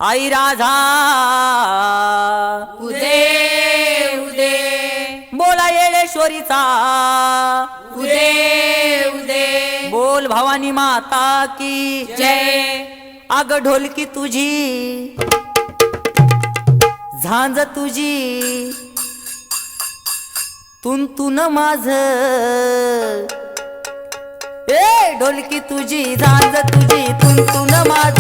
आई राधा उदे उदे बोला येळेश्वरीचा उदे उदे बोल भवानी माता की जय। आग ढोलकी तुझी झांज तुझी तुन माझ ए ढोलकी तुझी झांज तुझी तुन माझ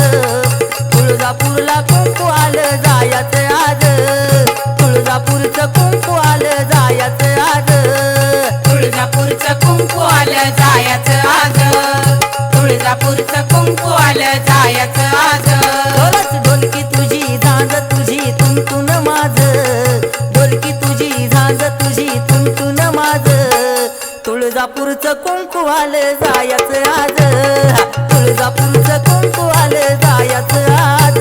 तुळजापूरला कुंकू आलं जायचं आज तुळजापूरचं कुंकू आलं जायचं आज तुळजापूरचं कुंकू आलं जायचं आज तुळजापूरचं कुंकू आलं जायचं आज खरंच ढोलकी तुझी झांज तुझी तुन माझ ढोलकी तुझी झांज तुझी तुन माझ तुळजापूरचं कुंकू आलं जायचं आज तुळजापूरचं कुंकू आलं जायचं आज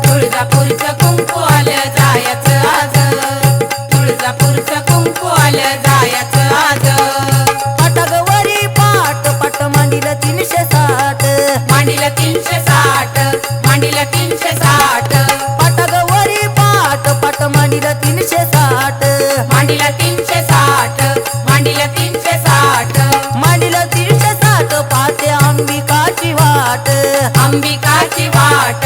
तुळजापूरचं कुंकू आलं जायचं आज तुळजापूरचं कुंकू आलं जायचं आज पाटगवरी पाट पाट मांडीला 360 मांडीला 360 मांडीला 360 पाटगवरी पाट पाट मांडीला 360 मांडीला 360 मांडीला 360 मांडीला 360 पाहते अंबिकाची वाट अंबिकाची वाट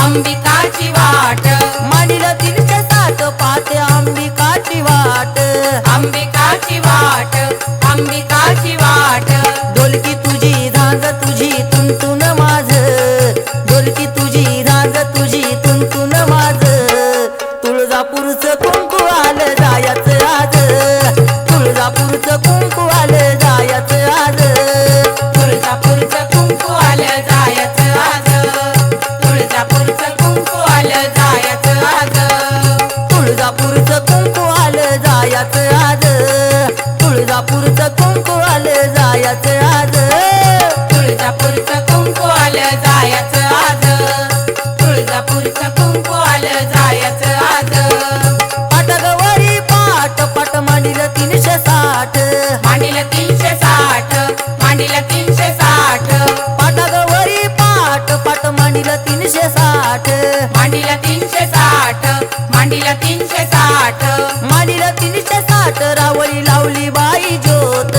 अंबिकाची वाट मांडीला 360 पाहते अंबिकाची वाट अंबिकाची वाट अंबिकाची वाट ढोलकी तुझी झांज तुझी तुन माझ ढोलकी तुझी झांज तुझी तुन माझ तुळजापूरचं कुंकू आलं जायचं आज तुळजापूरचं कुंकू आलं जायचं आज तुळजापूरचं कुंकू आलं जायचं आज तुळजापूरचं कुंकू आलं जायचं आज तुळजापूरचं कुंकू आलं जायचं आज तुळजापूरचं कुंकू आलं जायचं आज तुळजापूरचं कुंकू आलं जायचं आज तुळजापूरचं कुंकू आलं जायचं आज पाटगवरी पाट पाट मांडीला 360 मांडीला 360 मांडीला 360 पाटगवरी पाट पाट मांडीला 360 मांडीला 360 मांडीला 360 मांडीला 360 रावळी लावली बाई ज्योत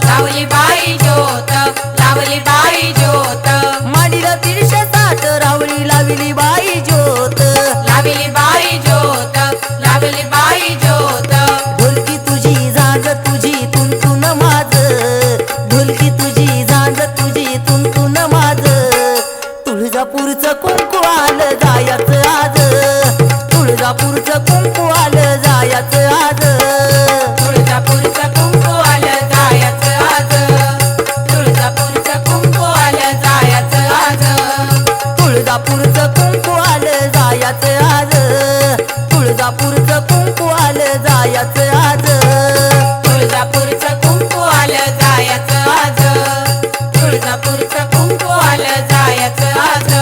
लावली बाई ज्योत लावली बाई ज्योत मांडीला 360 रावळी लावली बाई ज्योत लावली बाई ज्योत लावली बाई ज्योत ढोलकी तुझी झांज तुझी तुन माझ ढोलकी तुझी झांज तुझी तुन माझ तुळजापूरचं कुंकू आलं जायचं आज तुळजापूरचं कुंकू आलं जायचं आज तुळजापूरचं कुंकू आलं जायचं आज तुळजापूरचं कुंकू आलं जायचं आज तुळजापूरचं कुंकू आलं जायचं आज तुळजापूरचं कुंकू आलं जायचं आज तुळजापूरचं कुंकू आलं जायचं आज तुळजापूरचं कुंकू आलं जायचं आज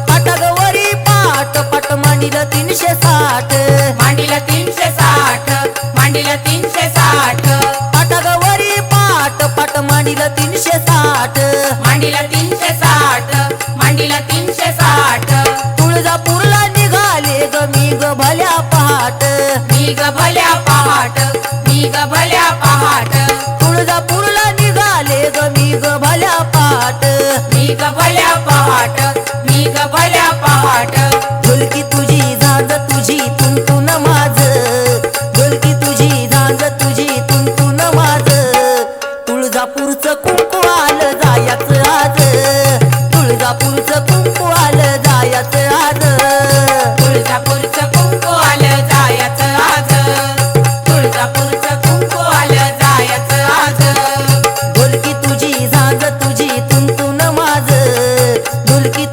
पाटगवरी पाट पाट मांडीला 360 मांडीला 360 मांडीला 360 पाटगवरी पाट पाट मांडीला 360 मांडीला 360 मांडीला 360 तुळजापूरला निघाले ग मी ग भल्या पहाट मी ग भल्या पहाट मी ग भल्या पहाट तुळजापूरला निघाले ग मी ग भल्या पहाट मी ग भल्या पहाट मी ग भल्या पहाट ढोलकी तुझी झांज तुझी तुन माझ ढोलकी तुझी झांज तुझी तुन माझ तुळजापूरचं कुंकू आलं जायचं आज तुळजापूरचं कुंकू आलं जायचं आज तुळजापूरचं कुंकू आलं जायचं आज तुळजापूरचं कुंकू आलं जायचं आज ढोलकी तुझी झांज तुझी तुन माझ ढोलकी